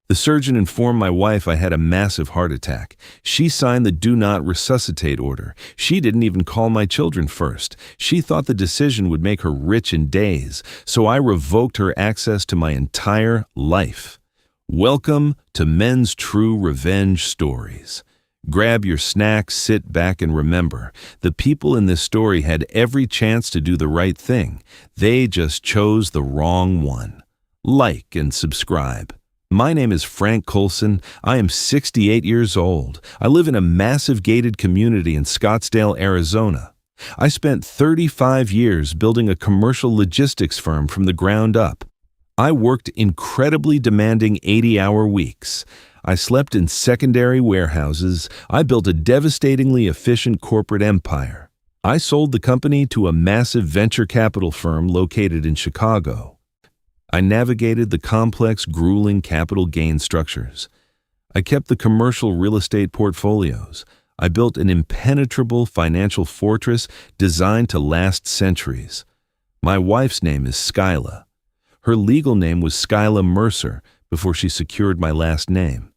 The surgeon informed my wife I had a massive heart attack. She signed the Do Not Resuscitate order. She didn't even call my children first. She thought the decision would make her rich in days, so I revoked her access to my entire life. Welcome to Men's True Revenge Stories. Grab your snacks, sit back, and remember, the people in this story had every chance to do the right thing. They just chose the wrong one. Like and subscribe. My name is Frank Colson. I am 68 years old. I live in a massive gated community in Scottsdale, Arizona. I spent 35 years building a commercial logistics firm from the ground up. I worked incredibly demanding 80-hour weeks. I slept in secondary warehouses. I built a devastatingly efficient corporate empire. I sold the company to a massive venture capital firm located in Chicago. I navigated the complex, grueling capital gain structures. I kept the commercial real estate portfolios. I built an impenetrable financial fortress designed to last centuries. My wife's name is Skyla. Her legal name was Skyla Mercer before she secured my last name.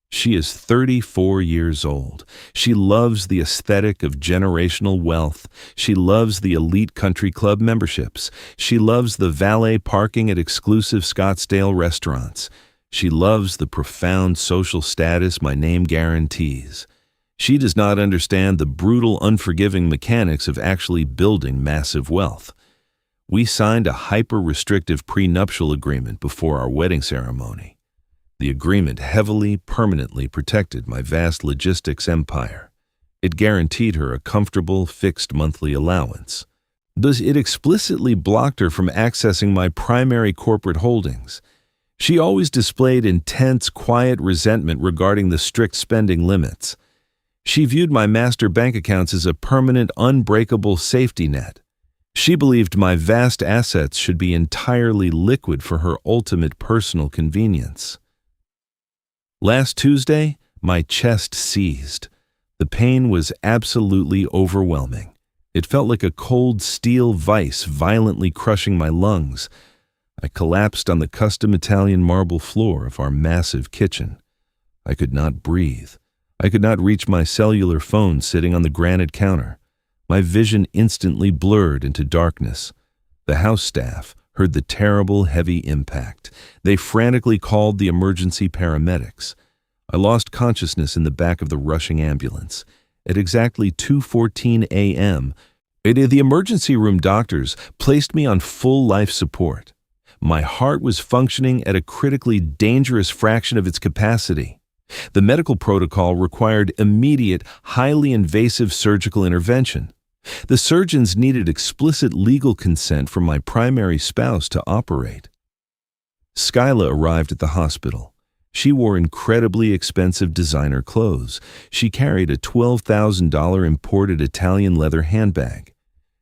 She is 34 years old. She loves the aesthetic of generational wealth. She loves the elite country club memberships. She loves the valet parking at exclusive Scottsdale restaurants. She loves the profound social status my name guarantees. She does not understand the brutal, unforgiving mechanics of actually building massive wealth. We signed a hyper-restrictive prenuptial agreement before our wedding ceremony. The agreement heavily, permanently protected my vast logistics empire. It guaranteed her a comfortable, fixed monthly allowance. Thus, it explicitly blocked her from accessing my primary corporate holdings. She always displayed intense, quiet resentment regarding the strict spending limits. She viewed my master bank accounts as a permanent, unbreakable safety net. She believed my vast assets should be entirely liquid for her ultimate personal convenience. Last Tuesday, my chest seized. The pain was absolutely overwhelming. It felt like a cold steel vice violently crushing my lungs. I collapsed on the custom Italian marble floor of our massive kitchen. I could not breathe. I could not reach my cellular phone sitting on the granite counter. My vision instantly blurred into darkness. The house staff heard the terrible, heavy impact. They frantically called the emergency paramedics. I lost consciousness in the back of the rushing ambulance. At exactly 2:14 a.m., the emergency room doctors placed me on full life support. My heart was functioning at a critically dangerous fraction of its capacity. The medical protocol required immediate, highly invasive surgical intervention. The surgeons needed explicit legal consent from my primary spouse to operate. Skyla arrived at the hospital. She wore incredibly expensive designer clothes. She carried a $12,000 imported Italian leather handbag.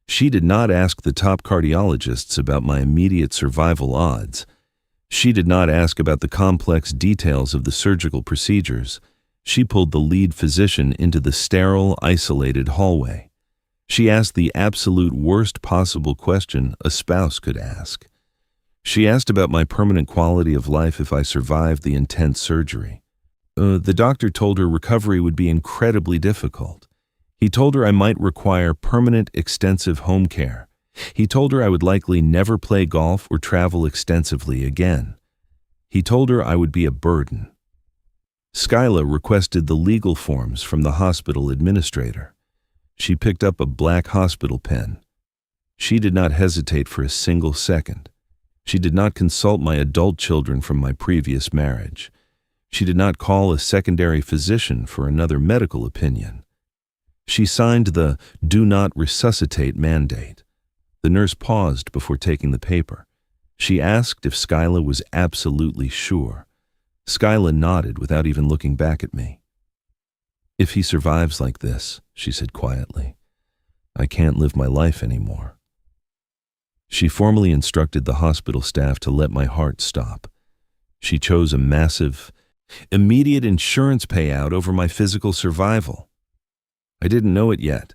She did not ask the top cardiologists about my immediate survival odds. She did not ask about the complex details of the surgical procedures. She pulled the lead physician into the sterile, isolated hallway. She asked the absolute worst possible question a spouse could ask. She asked about my permanent quality of life if I survived the intense surgery. The doctor told her recovery would be incredibly difficult. He told her I might require permanent, extensive home care. He told her I would likely never play golf or travel extensively again. He told her I would be a burden. Skyla requested the legal forms from the hospital administrator. She picked up a black hospital pen. She did not hesitate for a single second. She did not consult my adult children from my previous marriage. She did not call a secondary physician for another medical opinion. She signed the Do Not Resuscitate mandate. The nurse paused before taking the paper. She asked if Skyla was absolutely sure. Skyla nodded without even looking back at me. "If he survives like this," she said quietly, "I can't live my life anymore." She formally instructed the hospital staff to let my heart stop. She chose a massive, immediate insurance payout over my physical survival. I didn't know it yet,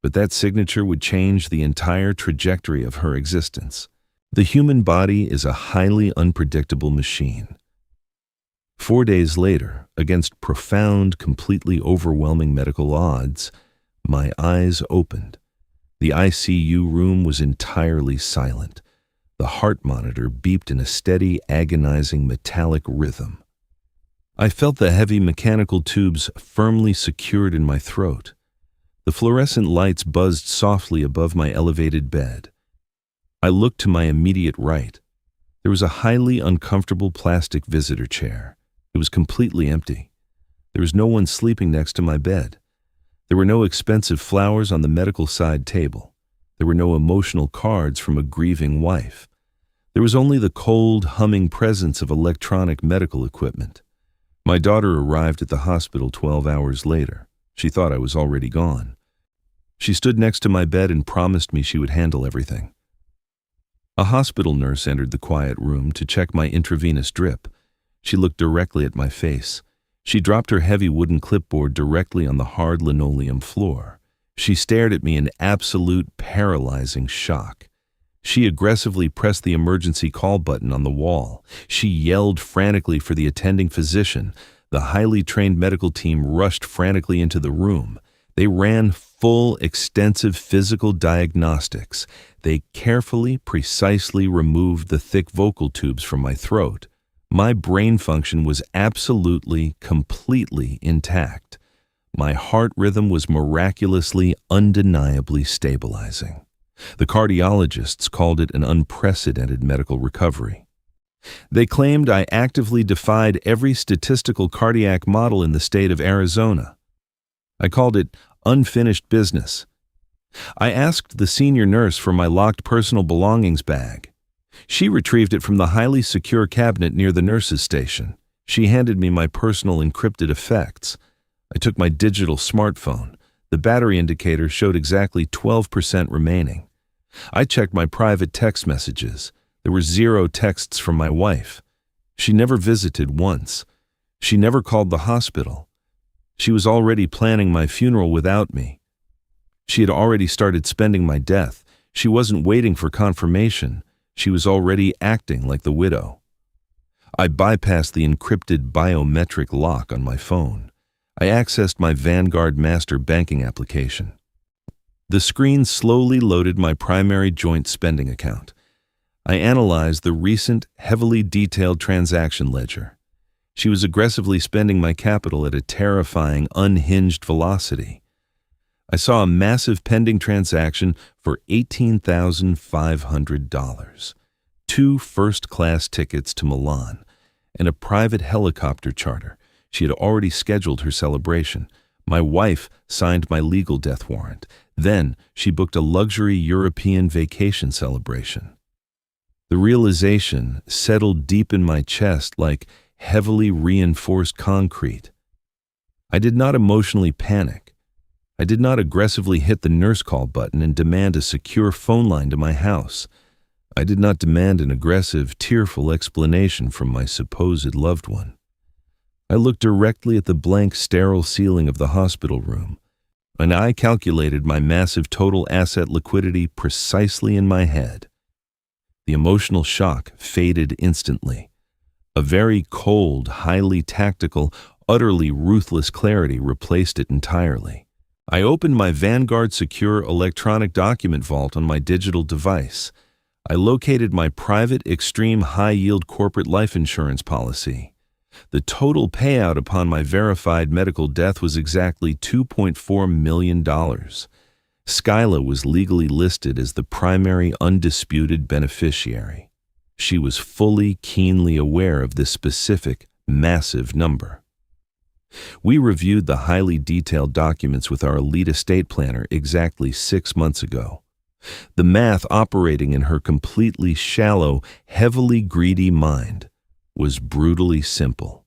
but that signature would change the entire trajectory of her existence. The human body is a highly unpredictable machine. 4 days later, against profound, completely overwhelming medical odds, my eyes opened. The ICU room was entirely silent. The heart monitor beeped in a steady, agonizing metallic rhythm. I felt the heavy mechanical tubes firmly secured in my throat. The fluorescent lights buzzed softly above my elevated bed. I looked to my immediate right. There was a highly uncomfortable plastic visitor chair. It was completely empty. There was no one sleeping next to my bed. There were no expensive flowers on the medical side table. There were no emotional cards from a grieving wife. There was only the cold, humming presence of electronic medical equipment. My daughter arrived at the hospital 12 hours later. She thought I was already gone. She stood next to my bed and promised me she would handle everything. A hospital nurse entered the quiet room to check my intravenous drip. She looked directly at my face. She dropped her heavy wooden clipboard directly on the hard linoleum floor. She stared at me in absolute paralyzing shock. She aggressively pressed the emergency call button on the wall. She yelled frantically for the attending physician. The highly trained medical team rushed frantically into the room. They ran full, extensive physical diagnostics. They carefully, precisely removed the thick vocal tubes from my throat. My brain function was absolutely, completely intact. My heart rhythm was miraculously, undeniably stabilizing. The cardiologists called it an unprecedented medical recovery. They claimed I actively defied every statistical cardiac model in the state of Arizona. I called it unfinished business. I asked the senior nurse for my locked personal belongings bag. She retrieved it from the highly secure cabinet near the nurse's station. She handed me my personal encrypted effects. I took my digital smartphone. The battery indicator showed exactly 12% remaining. I checked my private text messages. There were 0 texts from my wife. She never visited once. She never called the hospital. She was already planning my funeral without me. She had already started spending my death. She wasn't waiting for confirmation. She was already acting like the widow. I bypassed the encrypted biometric lock on my phone. I accessed my Vanguard Master banking application. The screen slowly loaded my primary joint spending account. I analyzed the recent, heavily detailed transaction ledger. She was aggressively spending my capital at a terrifying, unhinged velocity. I saw a massive pending transaction for $18,500, 2 first-class tickets to Milan, and a private helicopter charter. She had already scheduled her celebration. My wife signed my legal death warrant. Then she booked a luxury European vacation celebration. The realization settled deep in my chest like heavily reinforced concrete. I did not emotionally panic. I did not aggressively hit the nurse call button and demand a secure phone line to my house. I did not demand an aggressive, tearful explanation from my supposed loved one. I looked directly at the blank, sterile ceiling of the hospital room, and I calculated my massive total asset liquidity precisely in my head. The emotional shock faded instantly. A very cold, highly tactical, utterly ruthless clarity replaced it entirely. I opened my Vanguard Secure electronic document vault on my digital device. I located my private, extreme, high-yield corporate life insurance policy. The total payout upon my verified medical death was exactly $2.4 million. Skyla was legally listed as the primary undisputed beneficiary. She was fully, keenly aware of this specific, massive number. We reviewed the highly detailed documents with our elite estate planner exactly 6 months ago. The math operating in her completely shallow, heavily greedy mind was brutally simple.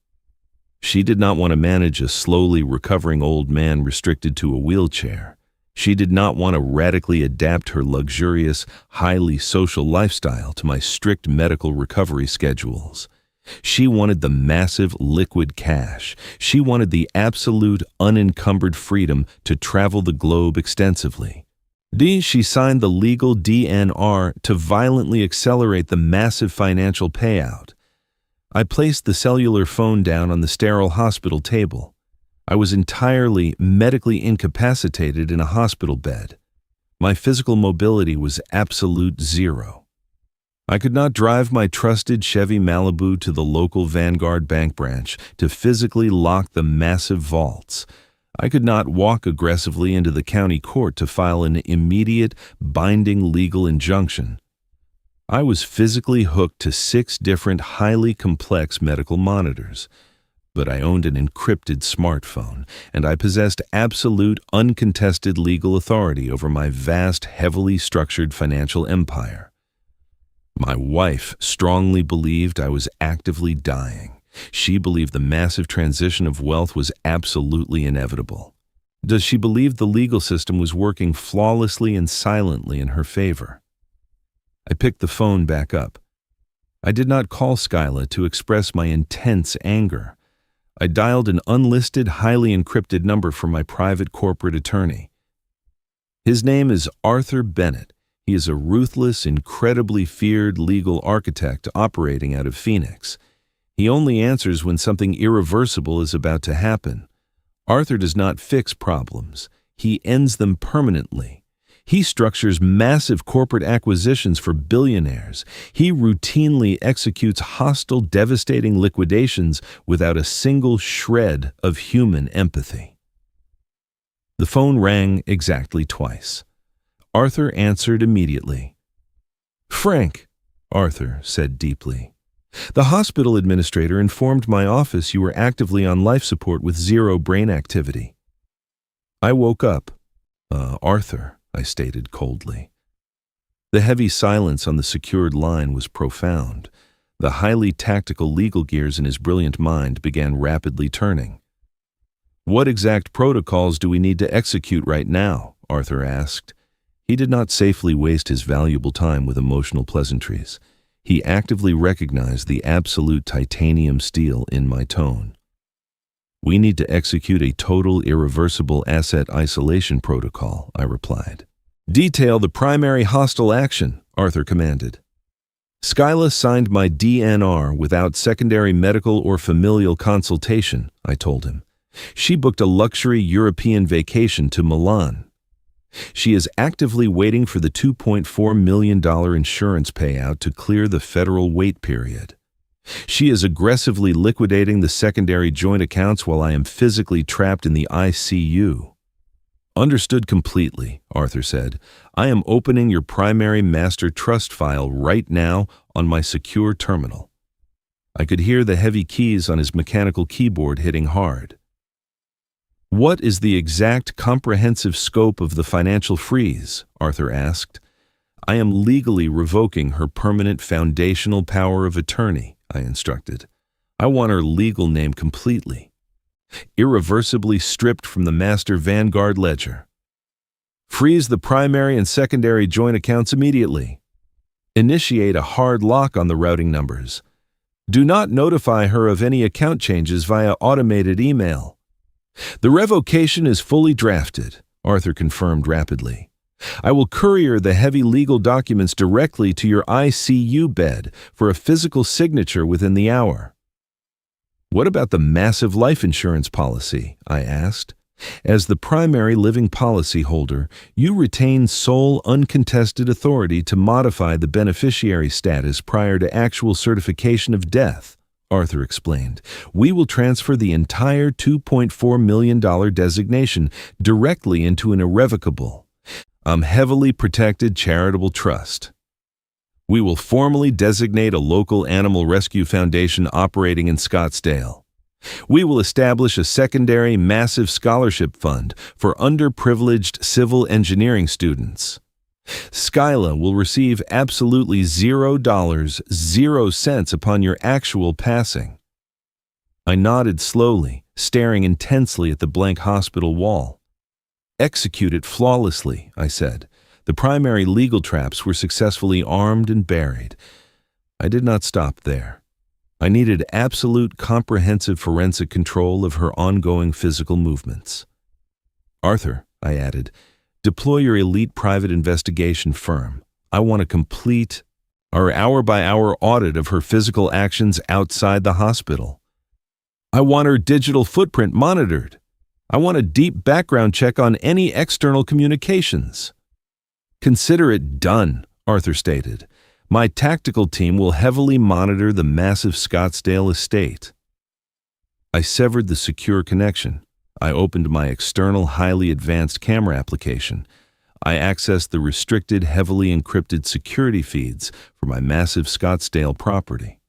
She did not want to manage a slowly recovering old man restricted to a wheelchair. She did not want to radically adapt her luxurious, highly social lifestyle to my strict medical recovery schedules. She wanted the massive liquid cash. She wanted the absolute unencumbered freedom to travel the globe extensively. She signed the legal DNR to violently accelerate the massive financial payout. I placed the cellular phone down on the sterile hospital table. I was entirely medically incapacitated in a hospital bed. My physical mobility was absolute zero. I could not drive my trusted Chevy Malibu to the local Vanguard bank branch to physically lock the massive vaults. I could not walk aggressively into the county court to file an immediate, binding legal injunction. I was physically hooked to 6 different highly complex medical monitors, but I owned an encrypted smartphone, and I possessed absolute, uncontested legal authority over my vast, heavily structured financial empire. My wife strongly believed I was actively dying. She believed the massive transition of wealth was absolutely inevitable. Does she believe the legal system was working flawlessly and silently in her favor? I picked the phone back up. I did not call Skyla to express my intense anger. I dialed an unlisted, highly encrypted number from my private corporate attorney. His name is Arthur Bennett. He is a ruthless, incredibly feared legal architect operating out of Phoenix. He only answers when something irreversible is about to happen. Arthur does not fix problems. He ends them permanently. He structures massive corporate acquisitions for billionaires. He routinely executes hostile, devastating liquidations without a single shred of human empathy. The phone rang exactly twice. Arthur answered immediately. "Frank," Arthur said deeply, "the hospital administrator informed my office you were actively on life support with zero brain activity." I woke up. Arthur," I stated coldly. The heavy silence on the secured line was profound. The highly tactical legal gears in his brilliant mind began rapidly turning. "What exact protocols do we need to execute right now?" Arthur asked. He did not safely waste his valuable time with emotional pleasantries. He actively recognized the absolute titanium steel in my tone. "We need to execute a total irreversible asset isolation protocol," I replied. "Detail the primary hostile action," Arthur commanded. "Skyla signed my DNR without secondary medical or familial consultation," I told him. "She booked a luxury European vacation to Milan. She is actively waiting for the $2.4 million insurance payout to clear the federal wait period. She is aggressively liquidating the secondary joint accounts while I am physically trapped in the ICU." "Understood completely," Arthur said. "I am opening your primary master trust file right now on my secure terminal." I could hear the heavy keys on his mechanical keyboard hitting hard. "What is the exact comprehensive scope of the financial freeze?" Arthur asked. "I am legally revoking her permanent foundational power of attorney," I instructed. "I want her legal name completely irreversibly stripped from the master Vanguard ledger. Freeze the primary and secondary joint accounts immediately. Initiate a hard lock on the routing numbers. Do not notify her of any account changes via automated email." "The revocation is fully drafted," Arthur confirmed rapidly. "I will courier the heavy legal documents directly to your ICU bed for a physical signature within the hour." "What about the massive life insurance policy?" I asked. "As the primary living policy holder, you retain sole uncontested authority to modify the beneficiary status prior to actual certification of death," Arthur explained. "We will transfer the entire $2.4 million designation directly into an irrevocable, heavily protected charitable trust. We will formally designate a local animal rescue foundation operating in Scottsdale. We will establish a secondary massive scholarship fund for underprivileged civil engineering students. Skyla will receive absolutely $0, 0 cents upon your actual passing." I nodded slowly, staring intensely at the blank hospital wall. "Execute it flawlessly," I said. The primary legal traps were successfully armed and buried. I did not stop there. I needed absolute comprehensive forensic control of her ongoing physical movements. "Arthur," I added, "deploy your elite private investigation firm. I want a complete..." our hour-by-hour audit of her physical actions outside the hospital. I want her digital footprint monitored. I want a deep background check on any external communications. Consider it done, Arthur stated. My tactical team will heavily monitor the massive Scottsdale estate. I severed the secure connection. I opened my external, highly advanced camera application. I accessed the restricted, heavily encrypted security feeds for my massive Scottsdale property.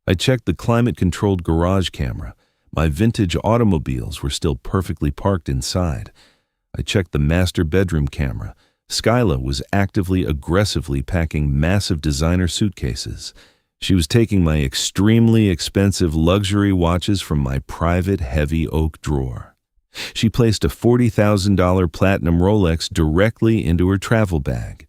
I checked the climate-controlled garage camera. My vintage automobiles were still perfectly parked inside. I checked the master bedroom camera. Skyla was actively, aggressively packing massive designer suitcases. She was taking my extremely expensive luxury watches from my private heavy oak drawer. She placed a $40,000 platinum Rolex directly into her travel bag.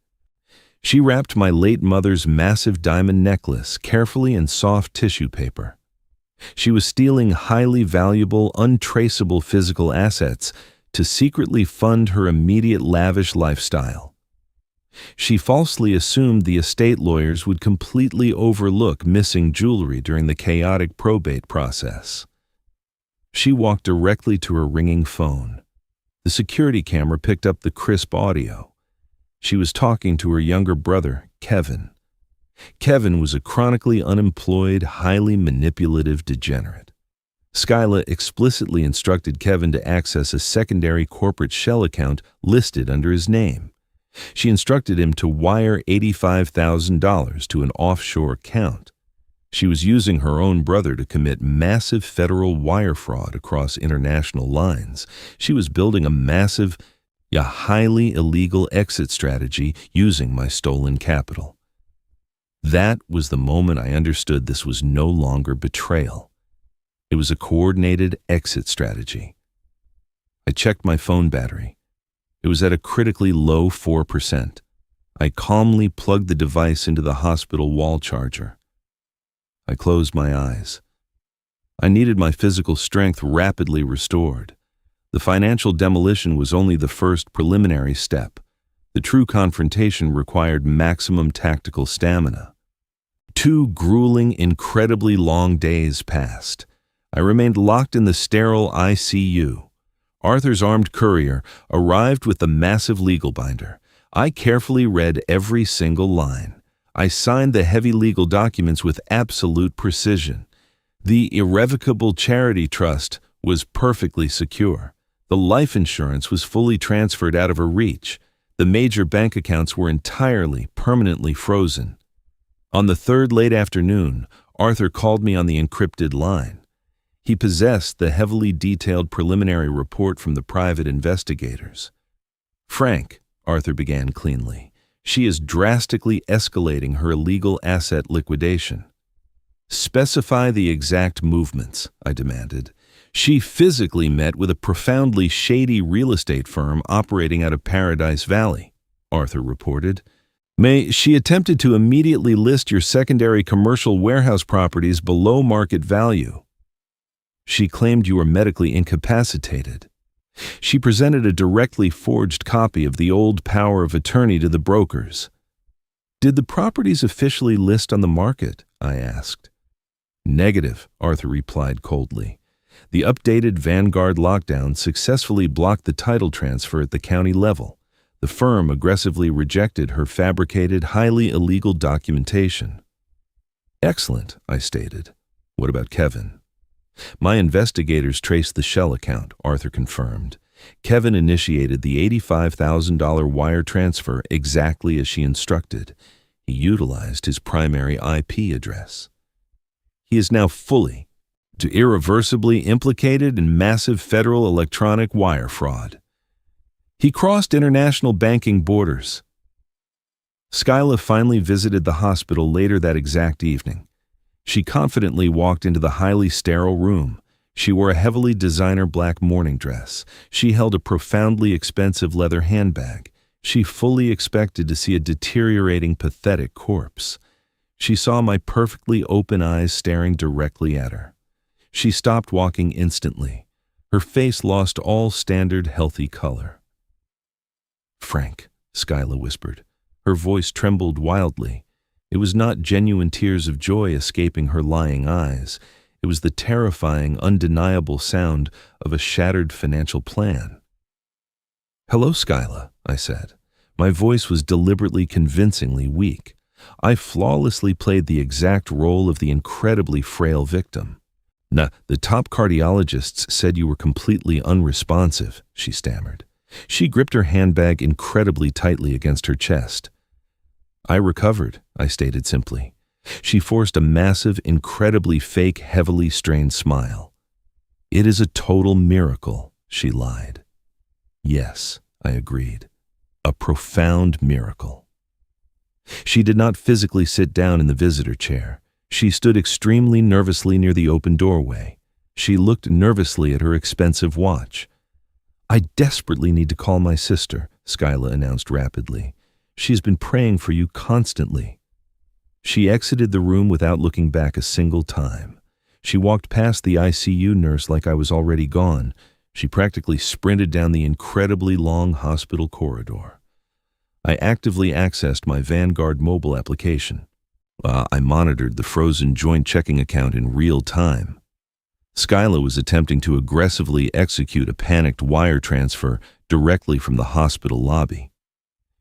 She wrapped my late mother's massive diamond necklace carefully in soft tissue paper. She was stealing highly valuable, untraceable physical assets to secretly fund her immediate lavish lifestyle. She falsely assumed the estate lawyers would completely overlook missing jewelry during the chaotic probate process. She walked directly to her ringing phone. The security camera picked up the crisp audio. She was talking to her younger brother, Kevin. Kevin was a chronically unemployed, highly manipulative degenerate. Skyla explicitly instructed Kevin to access a secondary corporate shell account listed under his name. She instructed him to wire $85,000 to an offshore account. She was using her own brother to commit massive federal wire fraud across international lines. She was building a massive, yet highly illegal exit strategy using my stolen capital. That was the moment I understood this was no longer betrayal. It was a coordinated exit strategy. I checked my phone battery. It was at a critically low 4%. I calmly plugged the device into the hospital wall charger. I closed my eyes. I needed my physical strength rapidly restored. The financial demolition was only the first preliminary step. The true confrontation required maximum tactical stamina. 2 grueling, incredibly long days passed. I remained locked in the sterile ICU. Arthur's armed courier arrived with the massive legal binder. I carefully read every single line. I signed the heavy legal documents with absolute precision. The irrevocable charity trust was perfectly secure. The life insurance was fully transferred out of her reach. The major bank accounts were entirely, permanently frozen. On the 3rd late afternoon, Arthur called me on the encrypted line. He possessed the heavily detailed preliminary report from the private investigators. "Frank," Arthur began cleanly, "she is drastically escalating her illegal asset liquidation." "Specify the exact movements," I demanded. "She physically met with a profoundly shady real estate firm operating out of Paradise Valley," Arthur reported. She attempted to immediately list your secondary commercial warehouse properties below market value. She claimed you were medically incapacitated. She presented a directly forged copy of the old power of attorney to the brokers. "Did the properties officially list on the market?" I asked. "Negative," Arthur replied coldly. "The updated Vanguard lockdown successfully blocked the title transfer at the county level. The firm aggressively rejected her fabricated, highly illegal documentation." "Excellent," I stated. "What about Kevin?" "My investigators traced the shell account," Arthur confirmed. "Kevin initiated the $85,000 wire transfer exactly as she instructed. He utilized his primary IP address. He is now fully, irreversibly implicated in massive federal electronic wire fraud. He crossed international banking borders." Skyla finally visited the hospital later that exact evening. She confidently walked into the highly sterile room. She wore a heavily designer black morning dress. She held a profoundly expensive leather handbag. She fully expected to see a deteriorating, pathetic corpse. She saw my perfectly open eyes staring directly at her. She stopped walking instantly. Her face lost all standard healthy color. "Frank," Skyla whispered. Her voice trembled wildly. It was not genuine tears of joy escaping her lying eyes. It was the terrifying, undeniable sound of a shattered financial plan. "Hello, Skyla," I said. My voice was deliberately convincingly weak. I flawlessly played the exact role of the incredibly frail victim. "Nah, the top cardiologists said you were completely unresponsive," she stammered. She gripped her handbag incredibly tightly against her chest. "I recovered," I stated simply. She forced a massive, incredibly fake, heavily strained smile. "It is a total miracle," she lied. "Yes," I agreed. "A profound miracle." She did not physically sit down in the visitor chair. She stood extremely nervously near the open doorway. She looked nervously at her expensive watch. "I desperately need to call my sister," Skyla announced rapidly. "She's been praying for you constantly." She exited the room without looking back a single time. She walked past the ICU nurse like I was already gone. She practically sprinted down the incredibly long hospital corridor. I actively accessed my Vanguard mobile application. I monitored the frozen joint checking account in real time. Skyla was attempting to aggressively execute a panicked wire transfer directly from the hospital lobby.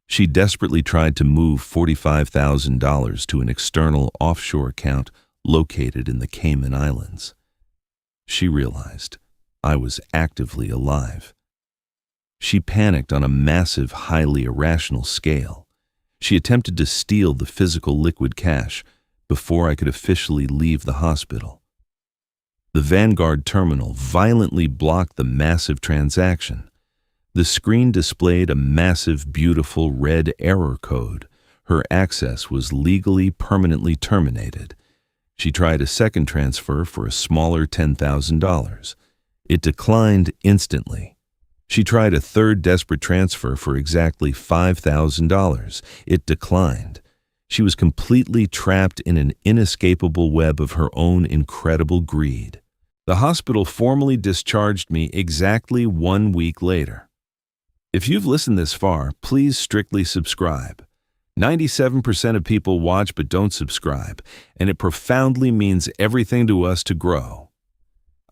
She desperately tried to move $45,000 to an external offshore account located in the Cayman Islands. She realized I was actively alive. She panicked on a massive, highly irrational scale. She attempted to steal the physical liquid cash before I could officially leave the hospital. The Vanguard terminal violently blocked the massive transaction. The screen displayed a massive, beautiful red error code. Her access was legally permanently terminated. She tried a second transfer for a smaller $10,000. It declined instantly. She tried a third desperate transfer for exactly $5,000. It declined. She was completely trapped in an inescapable web of her own incredible greed. The hospital formally discharged me exactly 1 week later. If you've listened this far, please strictly subscribe. 97% of people watch but don't subscribe, and it profoundly means everything to us to grow.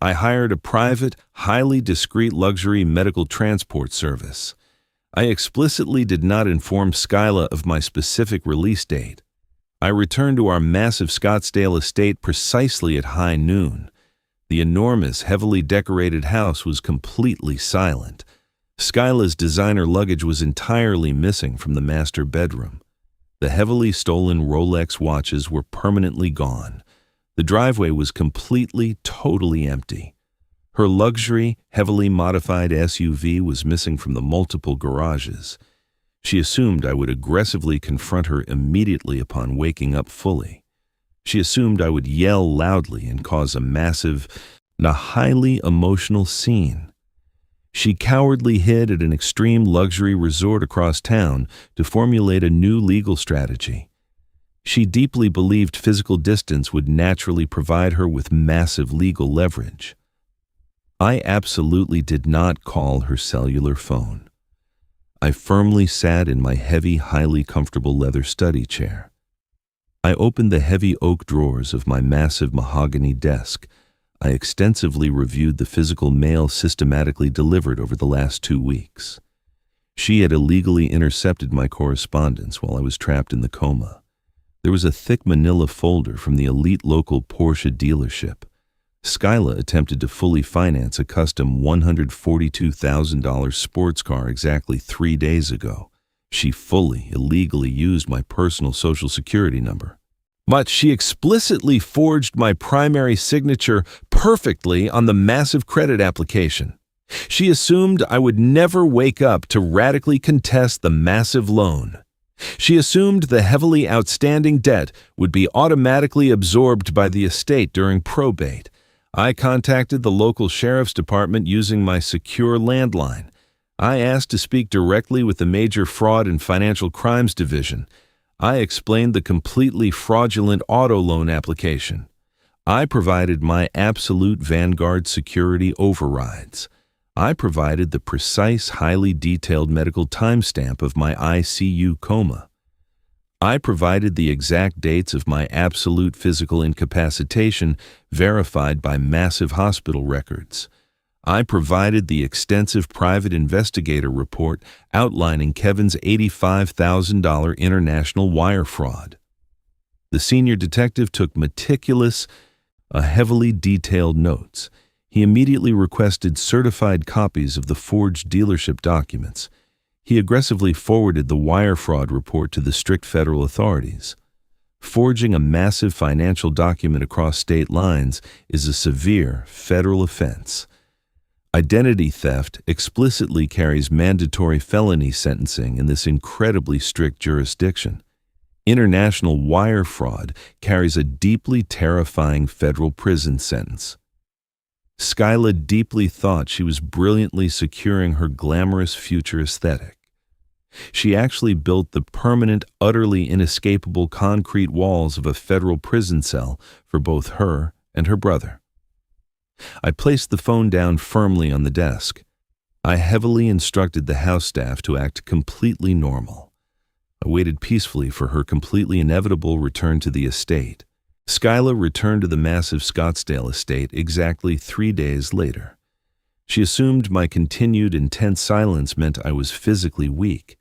I hired a private, highly discreet luxury medical transport service. I explicitly did not inform Skyla of my specific release date. I returned to our massive Scottsdale estate precisely at high noon. The enormous, heavily decorated house was completely silent. Skyla's designer luggage was entirely missing from the master bedroom. The heavily stolen Rolex watches were permanently gone. The driveway was completely, totally empty. Her luxury, heavily modified SUV was missing from the multiple garages. She assumed I would aggressively confront her immediately upon waking up fully. She assumed I would yell loudly and cause a highly emotional scene. She cowardly hid at an extreme luxury resort across town to formulate a new legal strategy. She deeply believed physical distance would naturally provide her with massive legal leverage. I absolutely did not call her cellular phone. I firmly sat in my heavy, highly comfortable leather study chair. I opened the heavy oak drawers of my massive mahogany desk. I extensively reviewed the physical mail systematically delivered over the last 2 weeks. She had illegally intercepted my correspondence while I was trapped in the coma. There was a thick manila folder from the elite local Porsche dealership. Skyla attempted to fully finance a custom $142,000 sports car exactly 3 days ago. She fully, illegally used my personal social security number. But she explicitly forged my primary signature perfectly on the massive credit application. She assumed I would never wake up to radically contest the massive loan. She assumed the heavily outstanding debt would be automatically absorbed by the estate during probate. I contacted the local sheriff's department using my secure landline. I asked to speak directly with the Major Fraud and Financial Crimes Division. I explained the completely fraudulent auto loan application. I provided my absolute Vanguard security overrides. I provided the precise, highly detailed medical timestamp of my ICU coma. I provided the exact dates of my absolute physical incapacitation verified by massive hospital records. I provided the extensive private investigator report outlining Kevin's $85,000 international wire fraud. The senior detective took meticulous, heavily detailed notes. He immediately requested certified copies of the forged dealership documents. He aggressively forwarded the wire fraud report to the strict federal authorities. Forging a massive financial document across state lines is a severe federal offense. Identity theft explicitly carries mandatory felony sentencing in this incredibly strict jurisdiction. International wire fraud carries a deeply terrifying federal prison sentence. Skyla deeply thought she was brilliantly securing her glamorous future aesthetic. She actually built the permanent, utterly inescapable concrete walls of a federal prison cell for both her and her brother. I placed the phone down firmly on the desk. I heavily instructed the house staff to act completely normal. I waited peacefully for her completely inevitable return to the estate. Skyla returned to the massive Scottsdale estate exactly 3 days later. She assumed my continued intense silence meant I was physically weak.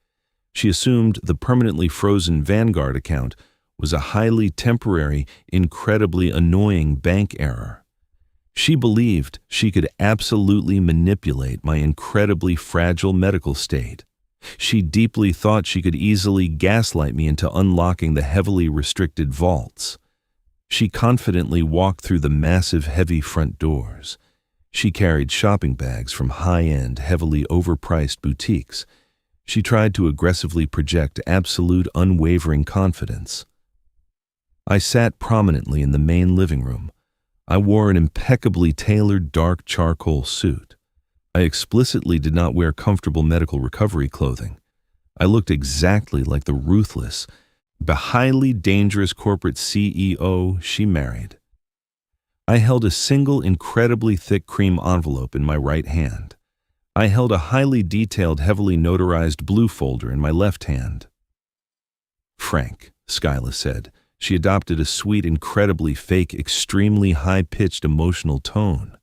She assumed the permanently frozen Vanguard account was a highly temporary, incredibly annoying bank error. She believed she could absolutely manipulate my incredibly fragile medical state. She deeply thought she could easily gaslight me into unlocking the heavily restricted vaults. She confidently walked through the massive, heavy front doors. She carried shopping bags from high-end, heavily overpriced boutiques. She tried to aggressively project absolute, unwavering confidence. I sat prominently in the main living room. I wore an impeccably tailored dark charcoal suit. I explicitly did not wear comfortable medical recovery clothing. I looked exactly like the ruthless, the highly dangerous corporate CEO she married. I held a single incredibly thick cream envelope in my right hand. I held a highly detailed, heavily notarized blue folder in my left hand. "Frank," Skyla said. She adopted a sweet, incredibly fake, extremely high-pitched emotional tone.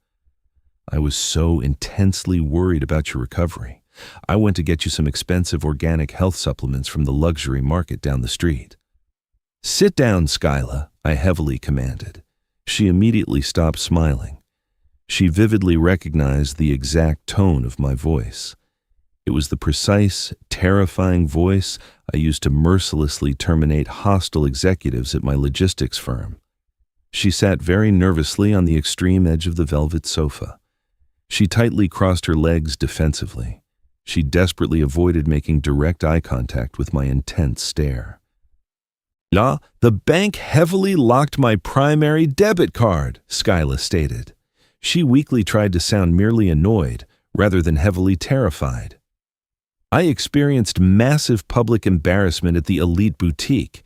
"I was so intensely worried about your recovery. I went to get you some expensive organic health supplements from the luxury market down the street." "Sit down, Skyla," I heavily commanded. She immediately stopped smiling. She vividly recognized the exact tone of my voice. It was the precise, terrifying voice I used to mercilessly terminate hostile executives at my logistics firm. She sat very nervously on the extreme edge of the velvet sofa. She tightly crossed her legs defensively. She desperately avoided making direct eye contact with my intense stare. The bank heavily locked my primary debit card," Skyla stated. She weakly tried to sound merely annoyed rather than heavily terrified. "I experienced massive public embarrassment at the elite boutique.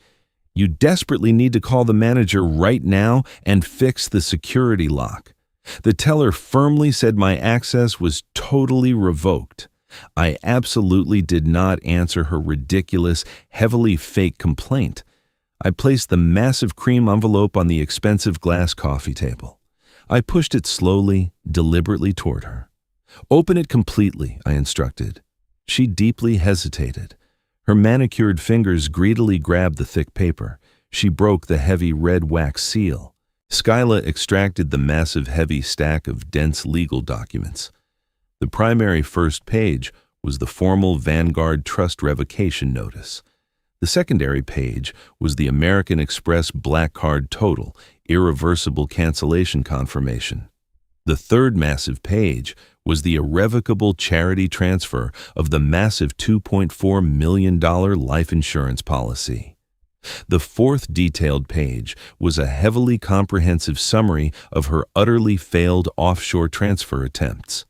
You desperately need to call the manager right now and fix the security lock." The teller firmly said my access was totally revoked. I absolutely did not answer her ridiculous, heavily fake complaint. I placed the massive cream envelope on the expensive glass coffee table. I pushed it slowly, deliberately toward her. "Open it completely," I instructed. She deeply hesitated. Her manicured fingers greedily grabbed the thick paper. She broke the heavy red wax seal. Skyla extracted the massive, heavy stack of dense legal documents. The primary first page was the formal Vanguard Trust Revocation Notice. The secondary page was the American Express Black Card Total, Irreversible Cancellation Confirmation. The third massive page was the irrevocable charity transfer of the massive $2.4 million life insurance policy. The fourth detailed page was a heavily comprehensive summary of her utterly failed offshore transfer attempts.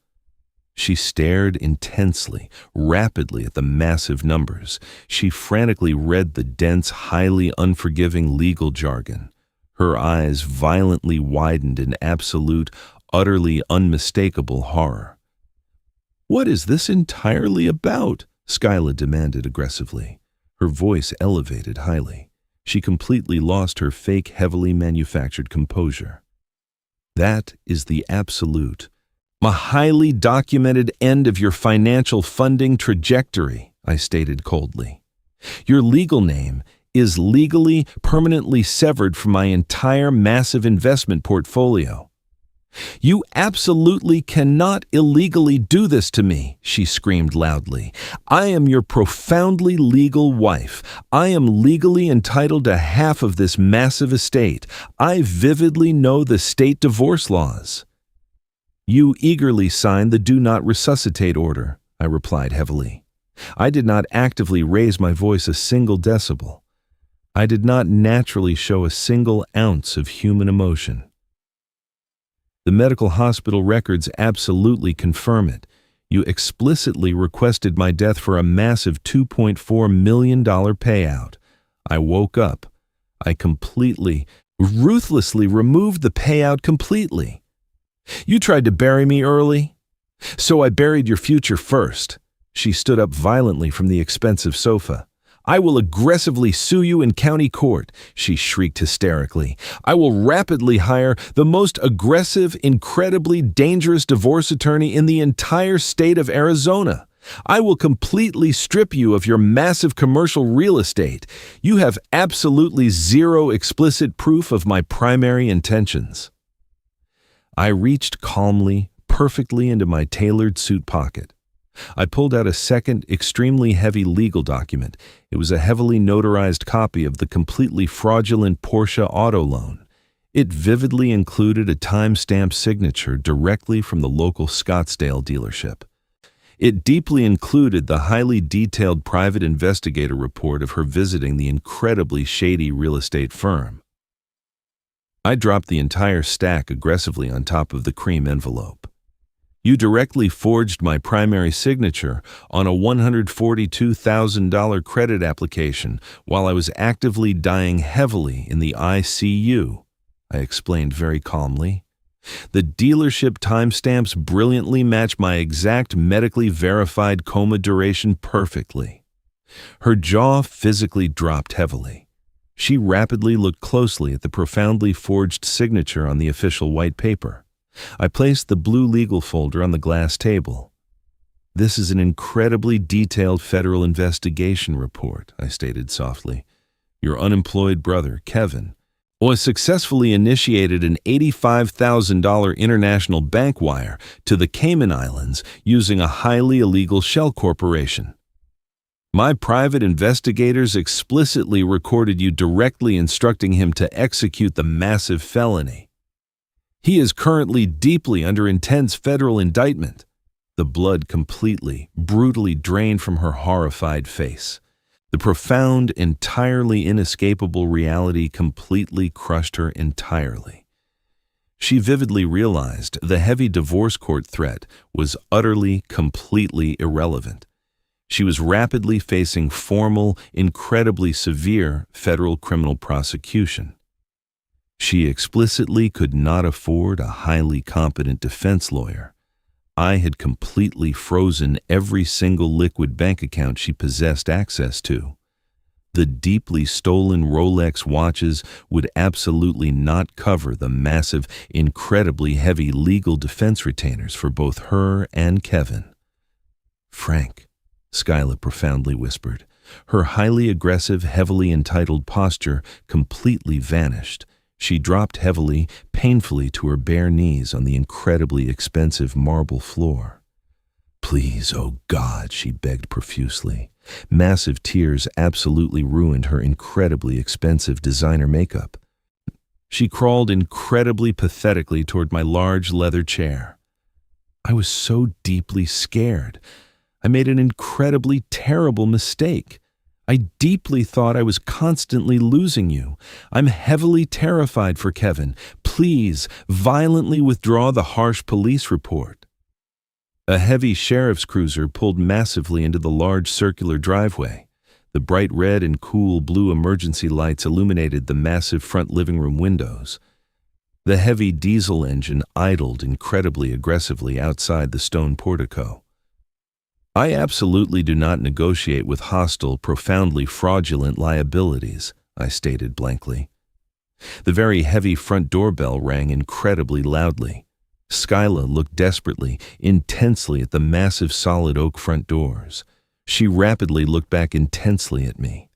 She stared intensely, rapidly at the massive numbers. She frantically read the dense, highly unforgiving legal jargon. Her eyes violently widened in absolute, utterly unmistakable horror. "What is this entirely about?" Skyla demanded aggressively. Her voice elevated highly. She completely lost her fake, heavily manufactured composure. That is the absolute, a highly documented end of your financial funding trajectory, I stated coldly. Your legal name is legally, permanently severed from my entire massive investment portfolio. You absolutely cannot illegally do this to me, she screamed loudly. I am your profoundly legal wife. I am legally entitled to half of this massive estate. I vividly know the state divorce laws. You eagerly signed the Do Not Resuscitate order, I replied heavily. I did not actively raise my voice a single decibel. I did not naturally show a single ounce of human emotion. The medical hospital records absolutely confirm it. You explicitly requested my death for a massive $2.4 million payout. I woke up. I completely, ruthlessly removed the payout completely. You tried to bury me early, so I buried your future first. She stood up violently from the expensive sofa. I will aggressively sue you in county court, she shrieked hysterically. I will rapidly hire the most aggressive, incredibly dangerous divorce attorney in the entire state of Arizona. I will completely strip you of your massive commercial real estate. You have absolutely zero explicit proof of my primary intentions. I reached calmly, perfectly into my tailored suit pocket. I pulled out a second, extremely heavy legal document. It was a heavily notarized copy of the completely fraudulent Porsche auto loan. It vividly included a time-stamped signature directly from the local Scottsdale dealership. It deeply included the highly detailed private investigator report of her visiting the incredibly shady real estate firm. I dropped the entire stack aggressively on top of the cream envelope. You directly forged my primary signature on a $142,000 credit application while I was actively dying heavily in the ICU, I explained very calmly. The dealership timestamps brilliantly match my exact medically verified coma duration perfectly. Her jaw physically dropped heavily. She rapidly looked closely at the profoundly forged signature on the official white paper. I placed the blue legal folder on the glass table. This is an incredibly detailed federal investigation report, I stated softly. Your unemployed brother, Kevin, was successfully initiated an $85,000 international bank wire to the Cayman Islands using a highly illegal shell corporation. My private investigators explicitly recorded you directly instructing him to execute the massive felony. He is currently deeply under intense federal indictment. The blood completely, brutally drained from her horrified face. The profound, entirely inescapable reality completely crushed her entirely. She vividly realized the heavy divorce court threat was utterly, completely irrelevant. She was rapidly facing formal, incredibly severe federal criminal prosecution. She explicitly could not afford a highly competent defense lawyer. I had completely frozen every single liquid bank account she possessed access to. The deeply stolen Rolex watches would absolutely not cover the massive, incredibly heavy legal defense retainers for both her and Kevin. Frank, Skyla profoundly whispered. Her highly aggressive, heavily entitled posture completely vanished. She dropped heavily, painfully to her bare knees on the incredibly expensive marble floor. Please, oh God, she begged profusely. Massive tears absolutely ruined her incredibly expensive designer makeup. She crawled incredibly pathetically toward my large leather chair. I was so deeply scared. I made an incredibly terrible mistake. I deeply thought I was constantly losing you. I'm heavily terrified for Kevin. Please, violently withdraw the harsh police report. A heavy sheriff's cruiser pulled massively into the large circular driveway. The bright red and cool blue emergency lights illuminated the massive front living room windows. The heavy diesel engine idled incredibly aggressively outside the stone portico. I absolutely do not negotiate with hostile, profoundly fraudulent liabilities, I stated blankly. The very heavy front doorbell rang incredibly loudly. Skyla looked desperately, intensely at the massive solid oak front doors. She rapidly looked back intensely at me.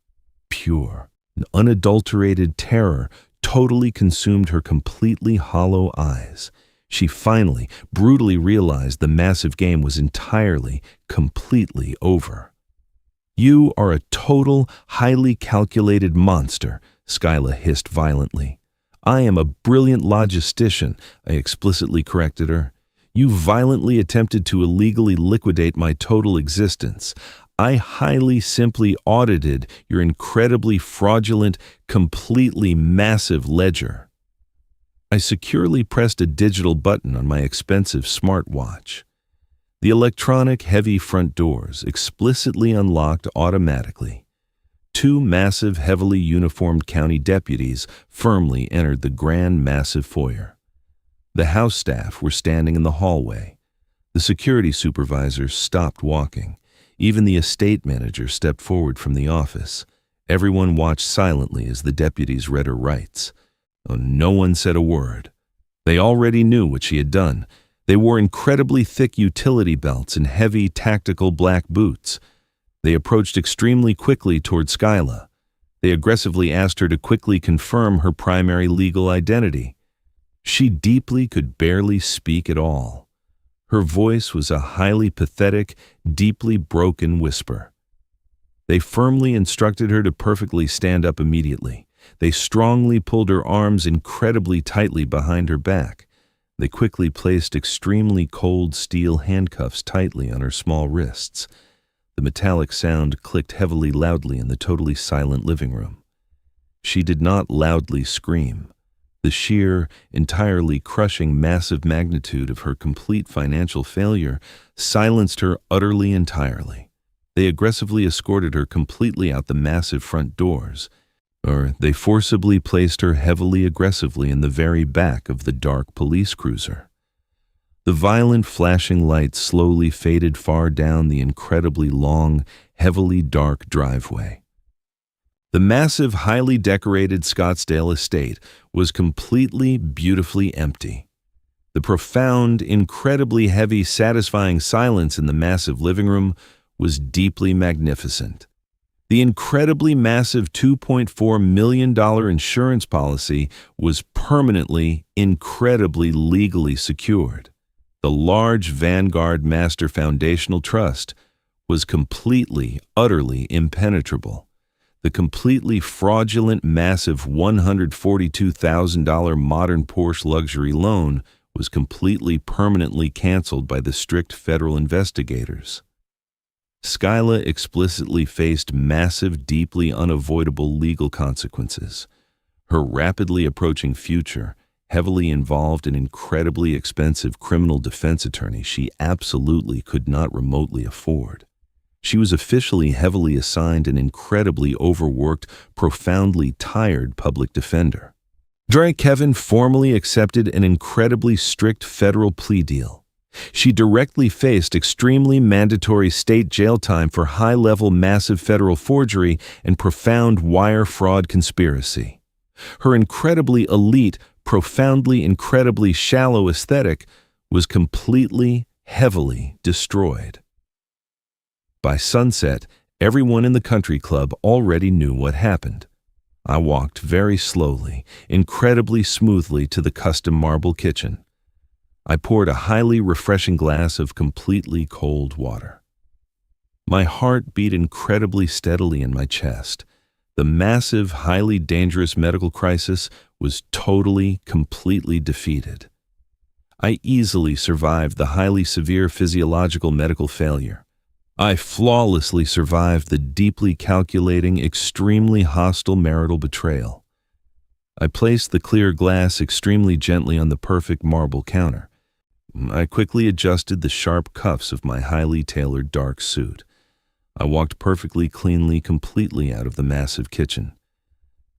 Pure, unadulterated terror totally consumed her completely hollow eyes. She finally, brutally realized the massive game was entirely, completely over. "You are a total, highly calculated monster," Skyla hissed violently. "I am a brilliant logistician," I explicitly corrected her. "You violently attempted to illegally liquidate my total existence. I highly simply audited your incredibly fraudulent, completely massive ledger." I securely pressed a digital button on my expensive smartwatch. The electronic heavy front doors explicitly unlocked automatically. Two massive, heavily uniformed county deputies firmly entered the grand, massive foyer. The house staff were standing in the hallway. The security supervisor stopped walking. Even the estate manager stepped forward from the office. Everyone watched silently as the deputies read her rights. No one said a word. They already knew what she had done. They wore incredibly thick utility belts and heavy, tactical black boots. They approached extremely quickly toward Skyla. They aggressively asked her to quickly confirm her primary legal identity. She deeply could barely speak at all. Her voice was a highly pathetic, deeply broken whisper. They firmly instructed her to perfectly stand up immediately. They strongly pulled her arms incredibly tightly behind her back. They quickly placed extremely cold steel handcuffs tightly on her small wrists. The metallic sound clicked heavily loudly in the totally silent living room. She did not loudly scream. The sheer, entirely crushing massive magnitude of her complete financial failure silenced her utterly entirely. They aggressively escorted her completely out the massive front doors, or they forcibly placed her heavily aggressively in the very back of the dark police cruiser. The violent flashing lights slowly faded far down the incredibly long, heavily dark driveway. The massive, highly decorated Scottsdale estate was completely, beautifully empty. The profound, incredibly heavy, satisfying silence in the massive living room was deeply magnificent. The incredibly massive $2.4 million insurance policy was permanently, incredibly legally secured. The large Vanguard Master Foundational Trust was completely, utterly impenetrable. The completely fraudulent, massive $142,000 modern Porsche luxury loan was completely, permanently canceled by the strict federal investigators. Skyla explicitly faced massive, deeply unavoidable legal consequences. Her rapidly approaching future heavily involved an incredibly expensive criminal defense attorney she absolutely could not remotely afford. She was officially heavily assigned an incredibly overworked, profoundly tired public defender. Kevin formally accepted an incredibly strict federal plea deal. She directly faced extremely mandatory state jail time for high-level massive federal forgery and profound wire fraud conspiracy. Her incredibly elite, profoundly incredibly shallow aesthetic was completely, heavily destroyed. By sunset, everyone in the country club already knew what happened. I walked very slowly, incredibly smoothly to the custom marble kitchen. I poured a highly refreshing glass of completely cold water. My heart beat incredibly steadily in my chest. The massive, highly dangerous medical crisis was totally, completely defeated. I easily survived the highly severe physiological medical failure. I flawlessly survived the deeply calculating, extremely hostile marital betrayal. I placed the clear glass extremely gently on the perfect marble counter. I quickly adjusted the sharp cuffs of my highly tailored dark suit. I walked perfectly cleanly, completely out of the massive kitchen.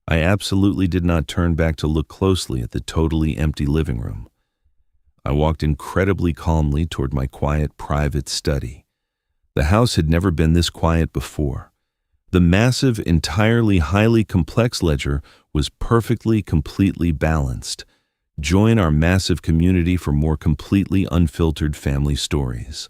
I absolutely did not turn back to look closely at the totally empty living room. I walked incredibly calmly toward my quiet, private study. The house had never been this quiet before. The massive, entirely highly complex ledger was perfectly, completely balanced. Join our massive community for more completely unfiltered family stories.